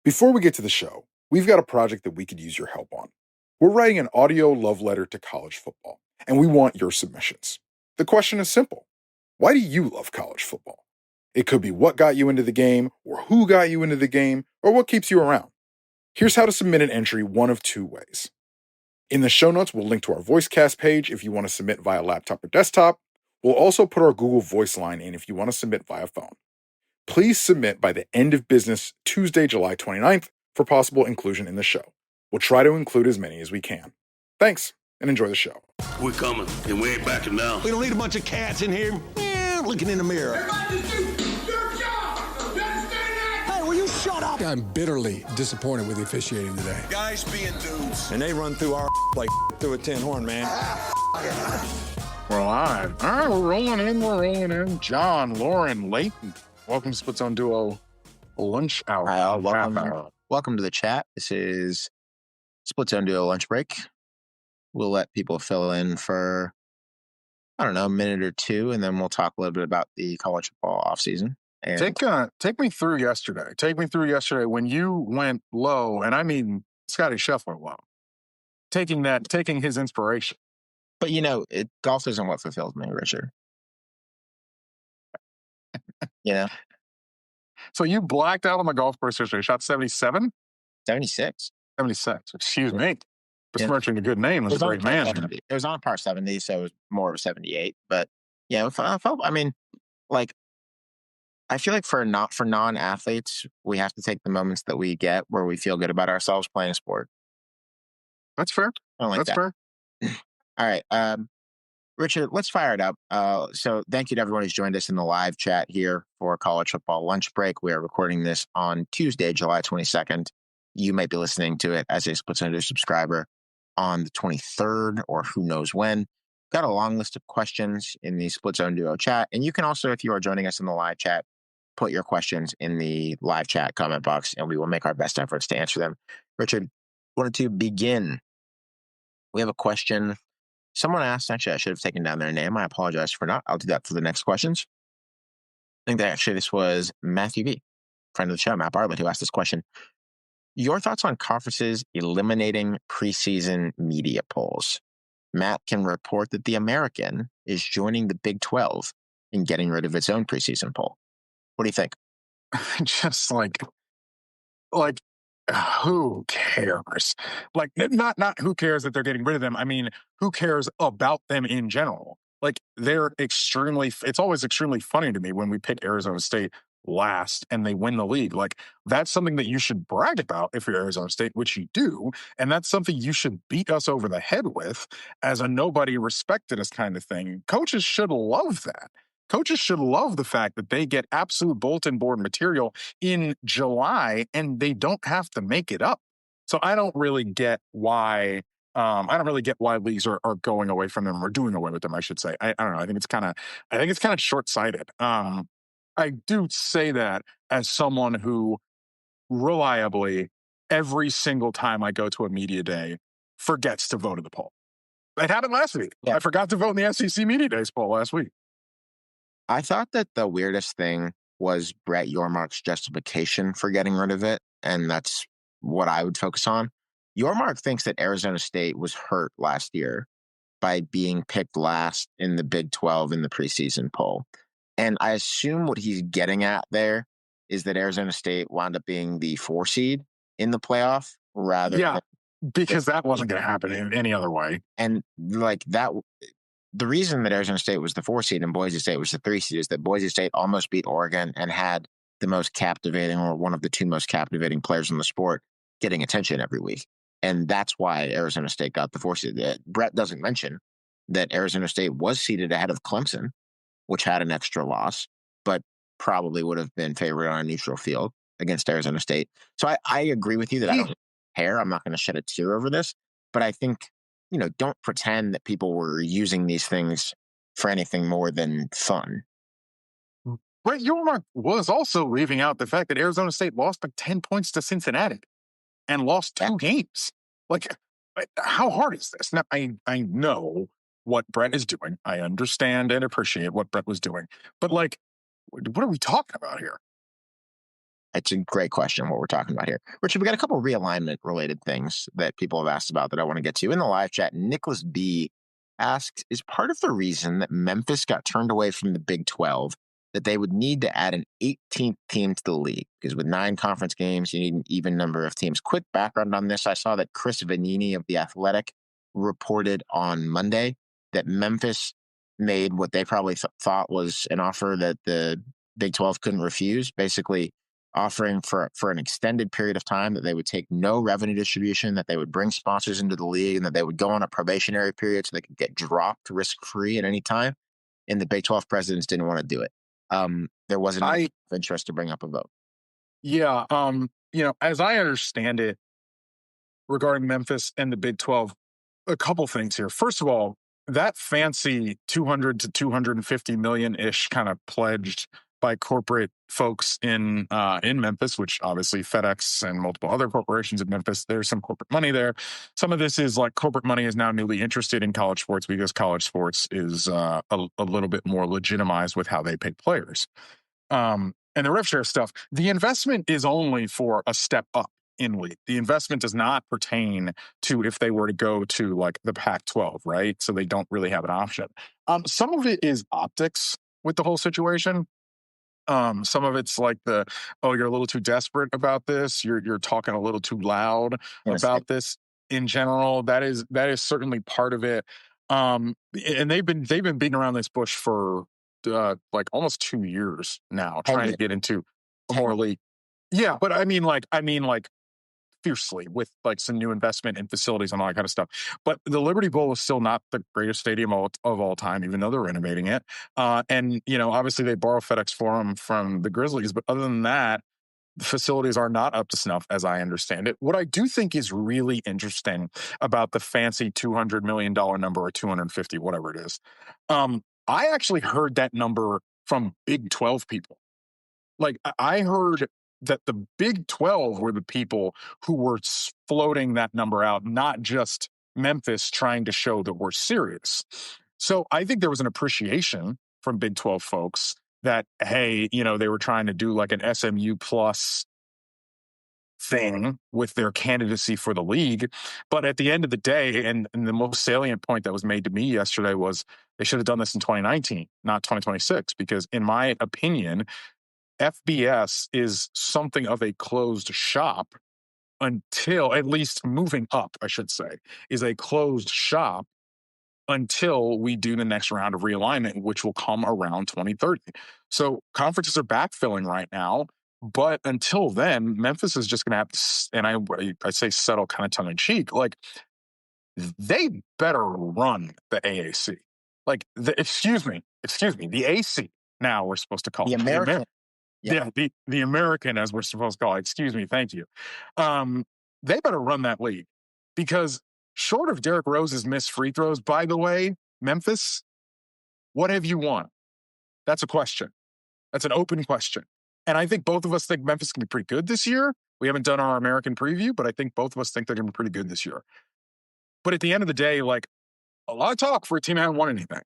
Before we get to the show, we've got a project that we could use your help on. We're writing an audio love letter to college football, and we want your submissions. The question is simple. Why do you love college football? It could be what got you into the game, or who got you into the game, or what keeps you around. Here's how to submit an entry one of two ways. In the show notes, we'll link to our VoiceCast page if you want to submit via laptop or desktop. We'll also put our Google Voice line in if you want to submit via phone. Please submit by the end of business Tuesday, July 29th for possible inclusion in the show. We'll try to include as many as we can. Thanks, and enjoy the show. We're coming, and we ain't backing down. We don't need a bunch of cats in here looking in the mirror. Everybody do your job. You understand that? Hey, will you shut up? I'm bitterly disappointed with the officiating today. Guys being dudes. And they run through our like through a tin horn, man. We're live. All right, we're rolling in. John, Lauren, Leighton. Welcome to Split Zone Duo Lunch Hour. Hi, welcome to the chat. This is Split Zone Duo Lunch Break. We'll let people fill in for, I don't know, a minute or two, and then we'll talk a little bit about the college football offseason. And Take me through yesterday. Take me through yesterday when you went low, and I mean Scotty Scheffler low. Taking his inspiration. But, you know, golf isn't what fulfills me, Richard. You know? So you blacked out on the golf course yesterday. Shot 77? 76. 76. Excuse me. Besmirching a good name. That's a great man. 70. It was on par 70, so it was more of a 78. But, yeah, I feel like for non-athletes, we have to take the moments that we get where we feel good about ourselves playing a sport. That's fair. That's fair. All right. Richard, let's fire it up. So thank you to everyone who's joined us in the live chat here for College Football Lunch Break. We are recording this on Tuesday, July 22nd. You might be listening to it as a Split Zone subscriber on the 23rd or who knows when. Got a long list of questions in the Split Zone Duo chat. And you can also, if you are joining us in the live chat, put your questions in the live chat comment box, and we will make our best efforts to answer them. Richard, wanted to begin. We have a question. Someone asked, actually, I should have taken down their name. I apologize for not. I'll do that for the next questions. I think that actually this was Matthew B., friend of the show, Matt Bartlett, who asked this question. Your thoughts on conferences eliminating preseason media polls? Matt can report that the American is joining the Big 12 in getting rid of its own preseason poll. What do you think? Just like who cares? Like, not who cares that they're getting rid of them. I mean, who cares about them in general? Like, it's always extremely funny to me when we pick Arizona State last and they win the league. Like, that's something that you should brag about if you're Arizona State, which you do. And that's something you should beat us over the head with as a nobody respected us kind of thing. Coaches should love that. Coaches should love the fact that they get absolute bulletin board material in July and they don't have to make it up. So I don't really get why leagues are going away from them or doing away with them, I should say. I don't know. I think it's kind of short-sighted. I do say that as someone who reliably every single time I go to a media day forgets to vote in the poll. It happened last week. Yeah. I forgot to vote in the SEC Media Days poll last week. I thought that the weirdest thing was Brett Yormark's justification for getting rid of it, and that's what I would focus on. Yormark thinks that Arizona State was hurt last year by being picked last in the Big 12 in the preseason poll. And I assume what he's getting at there is that Arizona State wound up being the 4 seed in the playoff rather than... because that wasn't going to happen in any other way. And like that... The reason that Arizona State was the 4 seed and Boise State was the 3 seed is that Boise State almost beat Oregon and had the most captivating or one of the 2 most captivating players in the sport getting attention every week. And that's why Arizona State got the 4 seed. Brett doesn't mention that Arizona State was seated ahead of Clemson, which had an extra loss, but probably would have been favored on a neutral field against Arizona State. So I agree with you that I don't care. I'm not going to shed a tear over this, but I think, you know, don't pretend that people were using these things for anything more than fun. Brett Yormark was also leaving out the fact that Arizona State lost like 10 points to Cincinnati and lost 2 games. Like, how hard is this? Now, I know what Brett is doing. I understand and appreciate what Brett was doing. But, like, what are we talking about here? It's a great question what we're talking about here. Richard, we got a couple realignment related things that people have asked about that I want to get to. In the live chat, Nicholas B asked, is part of the reason that Memphis got turned away from the Big 12 that they would need to add an 18th team to the league? Because with 9 conference games, you need an even number of teams. Quick background on this. I saw that Chris Vanini of The Athletic reported on Monday that Memphis made what they probably thought was an offer that the Big 12 couldn't refuse, basically offering for an extended period of time that they would take no revenue distribution, that they would bring sponsors into the league, and that they would go on a probationary period so they could get dropped risk-free at any time. And the Big 12 presidents didn't want to do it. There wasn't enough interest to bring up a vote. Yeah. As I understand it, regarding Memphis and the Big 12, a couple things here. First of all, that fancy 200 to 250 million-ish kind of pledged by corporate folks in Memphis, which obviously FedEx and multiple other corporations in Memphis, there's some corporate money there. Some of this is like corporate money is now newly interested in college sports because college sports is a little bit more legitimized with how they pay players. And the rev share stuff, the investment is only for a step up in league. The investment does not pertain to if they were to go to like the Pac-12, right? So they don't really have an option. Some of it is optics with the whole situation. Some of it's like you're a little too desperate about this. You're talking a little too loud about this in general. That is certainly part of it. And they've been beating around this bush for like almost 2 years now, trying to get into more league. Yeah, but I mean like fiercely with like some new investment in facilities and all that kind of stuff. But the Liberty Bowl is still not the greatest stadium of all time, even though they're renovating it. And, obviously they borrow FedEx Forum from the Grizzlies. But other than that, the facilities are not up to snuff, as I understand it. What I do think is really interesting about the fancy $200 million number or 250, whatever it is, I actually heard that number from Big 12 people. Like, I heard that the Big 12 were the people who were floating that number out, not just Memphis trying to show that we're serious. So I think there was an appreciation from Big 12 folks that, hey, they were trying to do like an SMU plus thing with their candidacy for the league. But at the end of the day, and the most salient point that was made to me yesterday was they should have done this in 2019, not 2026, because in my opinion, FBS is something of a closed shop until, at least moving up, I should say, is a closed shop until we do the next round of realignment, which will come around 2030. So conferences are backfilling right now, but until then, Memphis is just going to have to, and I say settle kind of tongue in cheek, like they better run the AAC. Like, excuse me, the AC now we're supposed to call the it. American. Yeah, the American, as we're supposed to call it. Excuse me, thank you. They better run that league because short of Derrick Rose's missed free throws, by the way, Memphis, what have you won? That's a question. That's an open question. And I think both of us think Memphis can be pretty good this year. We haven't done our American preview, but I think both of us think they're going to be pretty good this year. But at the end of the day, like, a lot of talk for a team that hasn't won anything.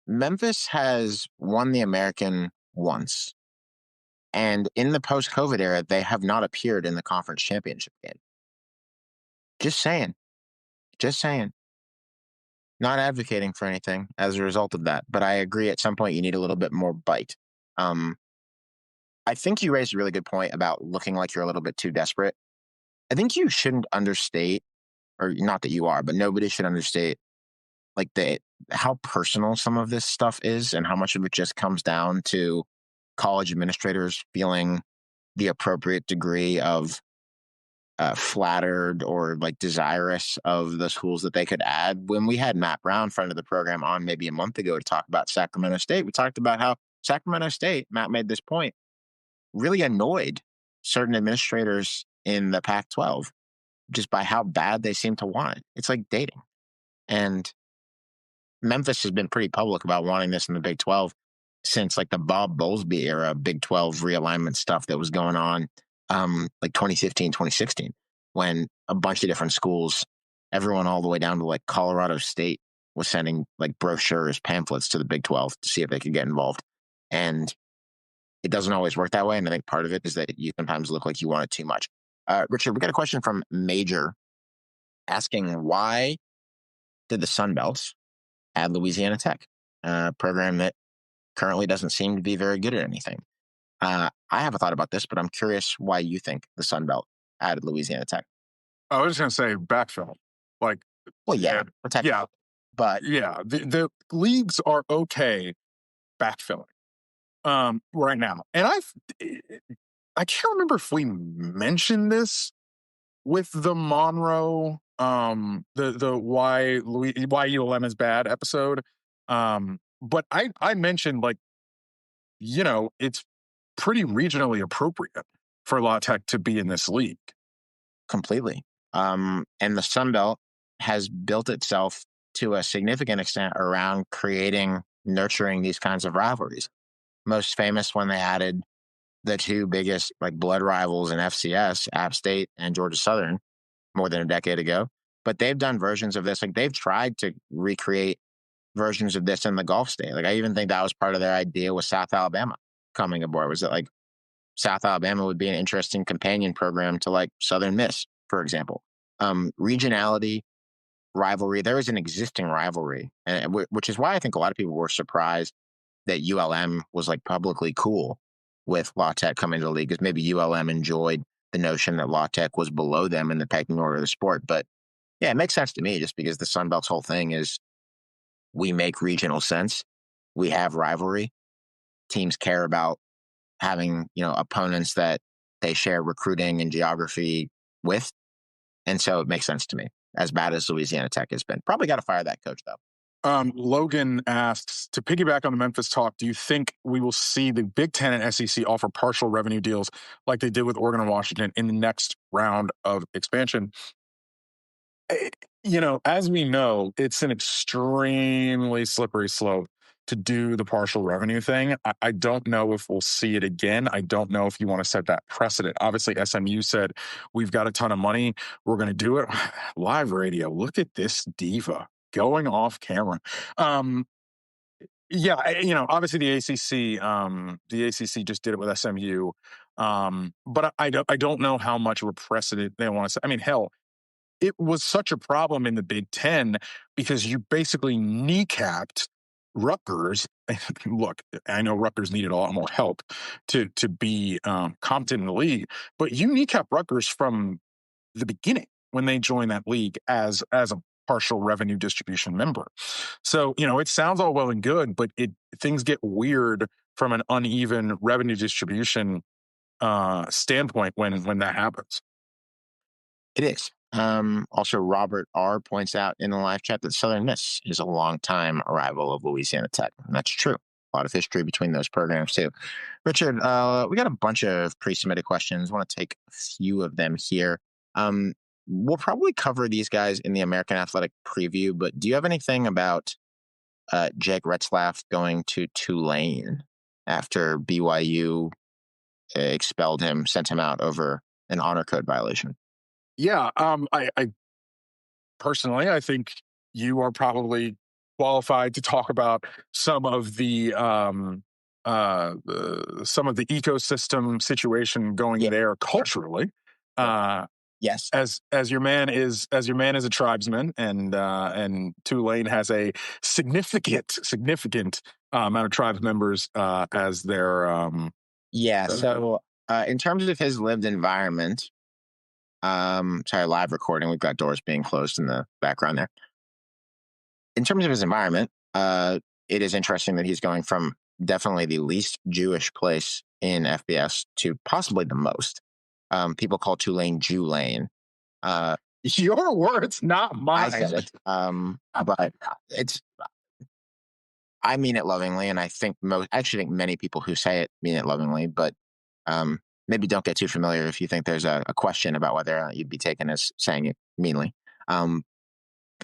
Memphis has won the American once. And in the post-COVID era, they have not appeared in the conference championship game. Just saying. Not advocating for anything as a result of that. But I agree at some point you need a little bit more bite. I think you raised a really good point about looking like you're a little bit too desperate. I think you shouldn't understate, or not that you are, but nobody should understate like how personal some of this stuff is and how much of it just comes down to college administrators feeling the appropriate degree of flattered or like desirous of the schools that they could add. When we had Matt Brown, friend of the program, on maybe a month ago to talk about Sacramento State, we talked about how Sacramento State, Matt made this point, really annoyed certain administrators in the Pac-12 just by how bad they seem to want it. It's like dating. And Memphis has been pretty public about wanting this in the Big 12 since like the Bob Bowlesby era Big 12 realignment stuff that was going on like 2015, 2016, when a bunch of different schools, everyone all the way down to like Colorado State, was sending like brochures, pamphlets to the Big 12 to see if they could get involved. And it doesn't always work that way. And I think part of it is that you sometimes look like you want it too much. Richard, we got a question from Major asking, why did the Sun Belts add Louisiana Tech, a program that currently doesn't seem to be very good at anything? I have a thought about this, but I'm curious why you think the Sun Belt added Louisiana Tech. I was just going to say backfill. Like, Well, yeah, yeah, but yeah, the leagues are okay backfilling right now, and I can't remember if we mentioned this with the Monroe the why ULM is bad episode, but I mentioned, like, it's pretty regionally appropriate for La Tech to be in this league. Completely. And the Sun Belt has built itself to a significant extent around nurturing these kinds of rivalries. Most famous when they added the two biggest blood rivals in FCS, App State and Georgia Southern, more than a decade ago. But they've done versions of this. They've tried to recreate versions of this in the Gulf State. I even think that was part of their idea with South Alabama coming aboard, was that South Alabama would be an interesting companion program to Southern Miss, for example. Regionality, rivalry. There is an existing rivalry, which is why I think a lot of people were surprised that ULM was publicly cool with La Tech coming to the league, because maybe ULM enjoyed the notion that La Tech was below them in the pecking order of the sport. But yeah, it makes sense to me, just because the Sun Belt's whole thing is we make regional sense. We have rivalry. Teams care about having, opponents that they share recruiting and geography with. And so it makes sense to me, as bad as Louisiana Tech has been. Probably got to fire that coach, though. Logan asks, to piggyback on the Memphis talk, do you think we will see the Big Ten and SEC offer partial revenue deals like they did with Oregon and Washington in the next round of expansion? As we know, it's an extremely slippery slope to do the partial revenue thing. I don't know if we'll see it again. I don't know if you want to set that precedent. Obviously, SMU said, we've got a ton of money, we're going to do it. Live radio, look at this diva going off camera. Yeah, obviously the ACC just did it with SMU. But I don't know how much of a precedent they want to set. Hell, it was such a problem in the Big Ten because you basically kneecapped Rutgers. Look, I know Rutgers needed a lot more help to be competent in the league, but you kneecapped Rutgers from the beginning when they joined that league as a partial revenue distribution member. So, it sounds all well and good, but things get weird from an uneven revenue distribution standpoint when that happens. It is. Also, Robert R. points out in the live chat that Southern Miss is a longtime rival of Louisiana Tech. And that's true. A lot of history between those programs, too. Richard, we got a bunch of pre-submitted questions. I want to take a few of them here. We'll probably cover these guys in the American Athletic Preview, but do you have anything about Jake Retzlaff going to Tulane after BYU expelled him, sent him out over an honor code violation? Yeah, I personally, I think you are probably qualified to talk about some of the ecosystem situation going there culturally. Yes, as your man is a tribesman, and Tulane has a significant amount of tribes members as their So in terms of his lived environment. Sorry, live recording. We've got doors being closed in the background there. In terms of his environment, it is interesting that he's going from definitely the least Jewish place in FBS to possibly the most. People call Tulane Jew-lane. Your words, not mine. I said it. But I mean it lovingly, and I actually think many people who say it mean it lovingly, but maybe don't get too familiar if you think there's a question about whether or not you'd be taken as saying it meanly.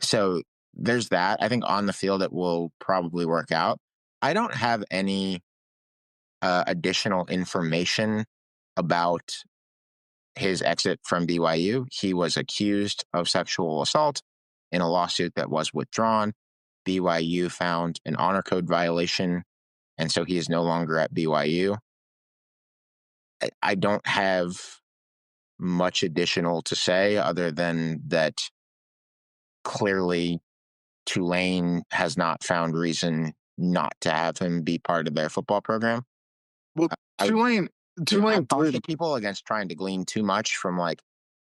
So there's that. I think on the field it will probably work out. I don't have any additional information about his exit from BYU. He was accused of sexual assault in a lawsuit that was withdrawn. BYU found an honor code violation, and so he is no longer at BYU. I don't have much additional to say other than that clearly Tulane has not found reason not to have him be part of their football program. Well, Tulane I caution people against trying to glean too much from like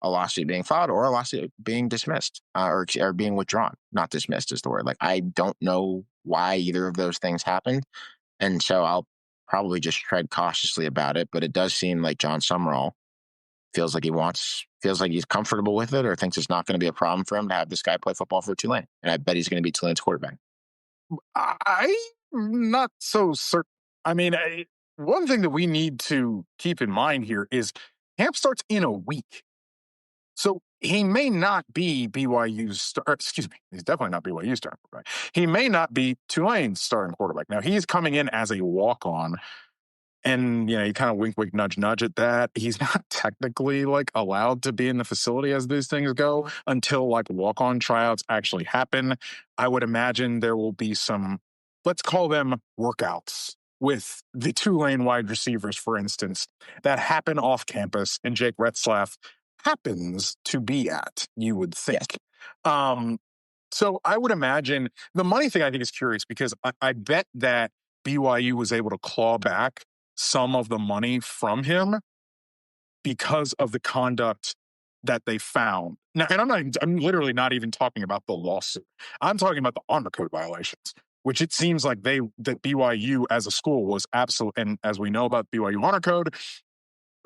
a lawsuit being filed or a lawsuit being dismissed or being withdrawn. Not dismissed is the word. Like, I don't know why either of those things happened. And so I'll probably just tread cautiously about it. But it does seem like John Summerall feels like he's comfortable with it or thinks it's not going to be a problem for him to have this guy play football for Tulane. And I bet he's going to be Tulane's quarterback. I'm not so certain. I mean, one thing that we need to keep in mind here is camp starts in a week. So he may not be BYU's excuse me, he's definitely not BYU's starting quarterback. He may not be Tulane's starting quarterback. Now, he's coming in as a walk-on, and, you kind of wink, wink, nudge, nudge at that. He's not technically, allowed to be in the facility as these things go until, walk-on tryouts actually happen. I would imagine there will be some, let's call them workouts with the Tulane wide receivers, for instance, that happen off campus, and Jake Retzlaff happens to be at, you would think. Yes. So I would imagine the money thing I think is curious because I bet that BYU was able to claw back some of the money from him because of the conduct that they found. Now, and I'm literally not even talking about the lawsuit. I'm talking about the honor code violations, which it seems like that BYU as a school was absolute. And as we know about BYU honor code,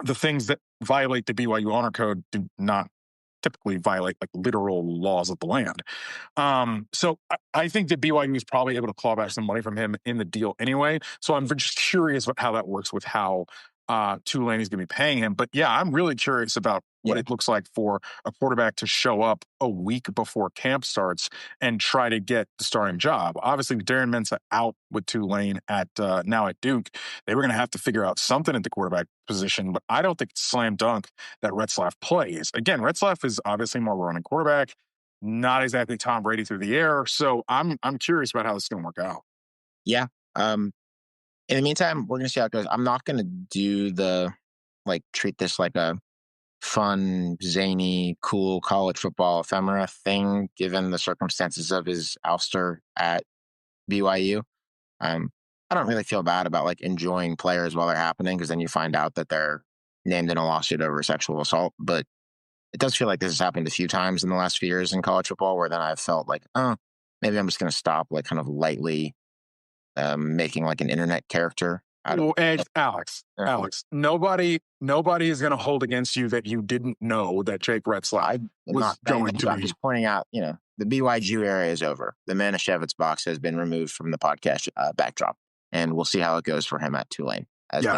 the things that violate the BYU honor code do not typically violate literal laws of the land. So I think that BYU is probably able to claw back some money from him in the deal anyway. So I'm just curious about how that works with how Tulane is going to be paying him. But yeah, I'm really curious about what it looks like for a quarterback to show up a week before camp starts and try to get the starting job. Obviously, with Darren Mensah out with Tulane now at Duke, they were going to have to figure out something at the quarterback position, but I don't think it's slam dunk that Retzlaff plays. Again, Retzlaff is obviously more of a running quarterback, not exactly Tom Brady through the air. So I'm curious about how this is going to work out. Yeah. In the meantime, we're going to see how it goes. I'm not going to do the treat this like a fun, zany, cool college football ephemera thing, given the circumstances of his ouster at BYU. I don't really feel bad about enjoying players while they're happening, because then you find out that they're named in a lawsuit over sexual assault. But it does feel like this has happened a few times in the last few years in college football, where then I've felt like, maybe I'm just going to stop kind of lightly making an internet character. Alex, nobody is going to hold against you that you didn't know that Jake Retzlaff was going to be. I'm just pointing out, the BYU era is over. The Manischewitz box has been removed from the podcast backdrop, and we'll see how it goes for him at Tulane.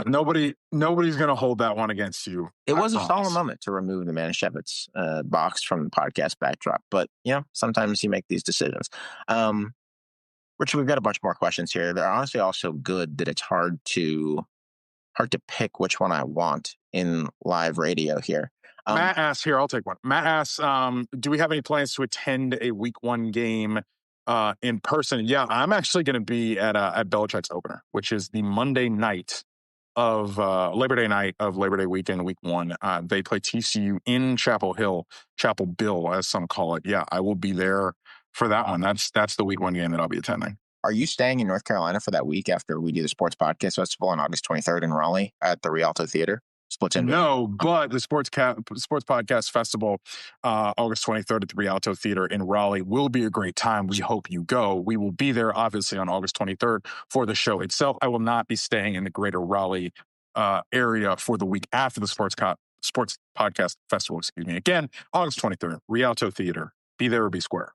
Nobody's going to hold that one against you. It was a solemn moment to remove the Manischewitz box from the podcast backdrop, but sometimes you make these decisions. Richard, we've got a bunch more questions here. They're honestly all so good that it's hard to pick which one I want in live radio here. Matt asks here, I'll take one. Matt asks, do we have any plans to attend a week 1 game in person? Yeah, I'm actually going to be at Belichick's opener, which is the Monday night of Labor Day night of Labor Day weekend, week 1. They play TCU in Chapel Bill, as some call it. Yeah, I will be there for that one. That's the week 1 game that I'll be attending. Are you staying in North Carolina for that week after we do the Sports Podcast Festival on August 23rd in Raleigh at the Rialto Theater? No, but the Sports Podcast Festival, August 23rd at the Rialto Theater in Raleigh, will be a great time. We hope you go. We will be there, obviously, on August 23rd for the show itself. I will not be staying in the greater Raleigh area for the week after the Sports Podcast Festival. Again, August 23rd, Rialto Theater. Be there or be square.